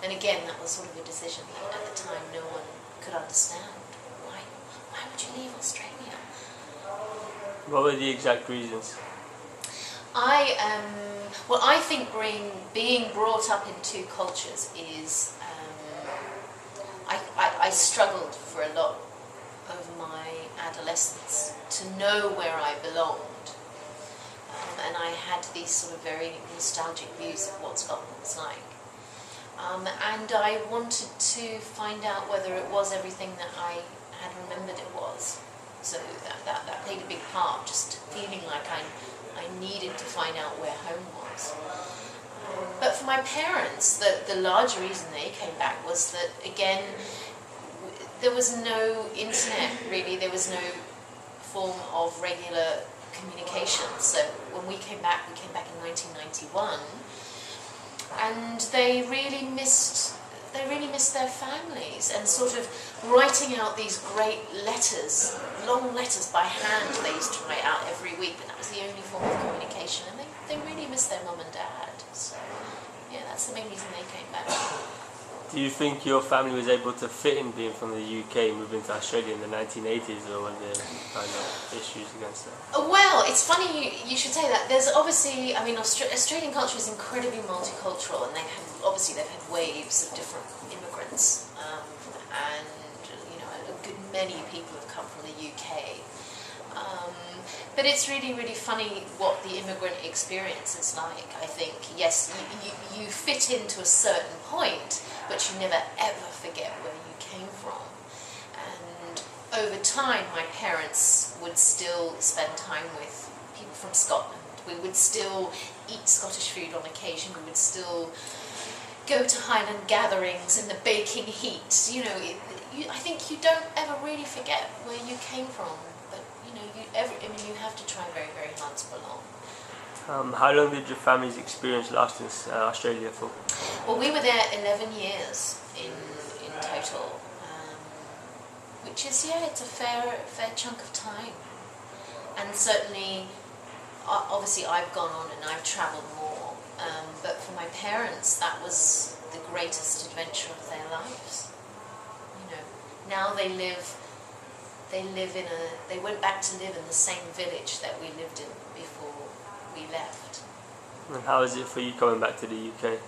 And again, that was sort of a decision that at the time no one could understand. Why would you leave Australia? What were the exact reasons? I think being brought up in two cultures is, I struggled for a lot over my adolescence to know where I belonged. And I had these sort of very nostalgic views of what Scotland was like. And I wanted to find out whether it was everything that I had remembered it was. So that played a big part, just feeling like I needed to find out where home was. But for my parents, the larger reason they came back was that, again, there was no internet, really. There was no form of regular communication. So when we came back in 1991, and they really missed their families, and sort of writing out these great letters, long letters by hand. They used to write out every week, but that was the only form of communication, and they really missed their mum and dad. So yeah, that's the main reason they came back. Do you think your family was able to fit in being from the UK, moving to Australia in the 1980s, or were there kind of issues against that? Well, it's funny you should say that. There's obviously, Australian culture is incredibly multicultural, and they've had waves of different immigrants, and a good many people have come from the UK. But it's really, really funny what the immigrant experience is like. I think, yes, you fit into a certain point, but you never ever forget where you came from. And over time, my parents would still spend time with people from Scotland. We would still eat Scottish food on occasion. We would still go to Highland gatherings in the baking heat. I think you don't ever really forget where you came from. You have to try very, very hard to belong. How long did your family's experience last in Australia for? Well, we were there 11 years in total, which is, it's a fair chunk of time. And certainly, obviously I've gone on and I've travelled more, but for my parents that was the greatest adventure of their lives. Now they went back to live in the same village that we lived in before we left. And how is it for you coming back to the UK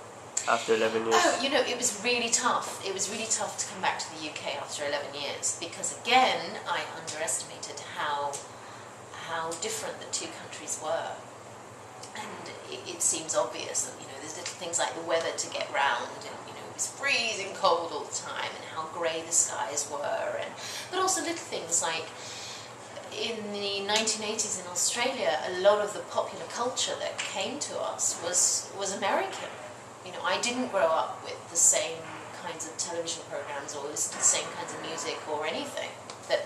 after 11 years? Oh, it was really tough. It was really tough to come back to the UK after 11 years because, again, I underestimated how different the two countries were. And it seems obvious that, there's little things like the weather to get round, and, it was freezing cold all the time, and how grey the skies were, but also little things like in the 1980s in Australia, a lot of the popular culture that came to us was American. I didn't grow up with the same kinds of television programs or listen to the same kinds of music or anything that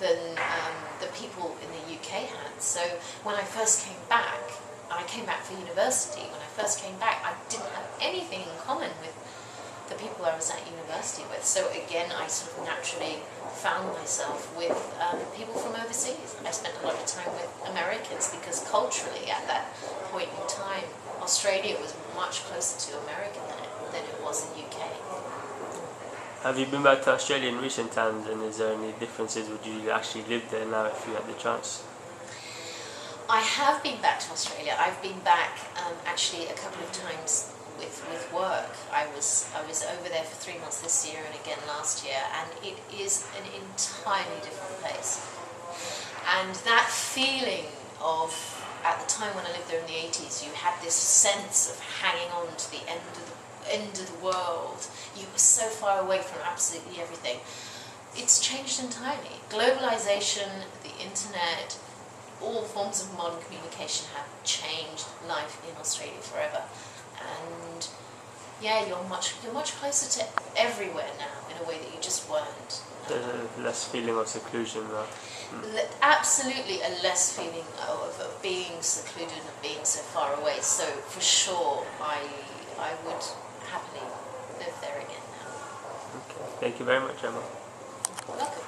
the people in the UK had. So when I first came back, I came back for university. When I first came back, I didn't have anything in common with the people I was at university with. So again, I sort of naturally found myself with people from overseas. I spent a lot of time with Americans because culturally at that point in time, Australia was much closer to America than it was in UK. Have you been back to Australia in recent times, and is there any differences? Would you actually live there now if you had the chance? I have been back to Australia. I've been back actually a couple of times with work. I was over there for 3 months this year and again last year, and it is an entirely different place. And that feeling of, at the time when I lived there in the 80s, you had this sense of hanging on to the end of the world. You were so far away from absolutely everything. It's changed entirely. Globalization, the internet, all forms of modern communication have changed life in Australia forever. And you're much closer to everywhere now in a way that you just weren't. There's a less feeling of seclusion now. Absolutely a less feeling of being secluded and being so far away. So for sure, I would happily live there again now. Okay. Thank you very much, Emma. Welcome.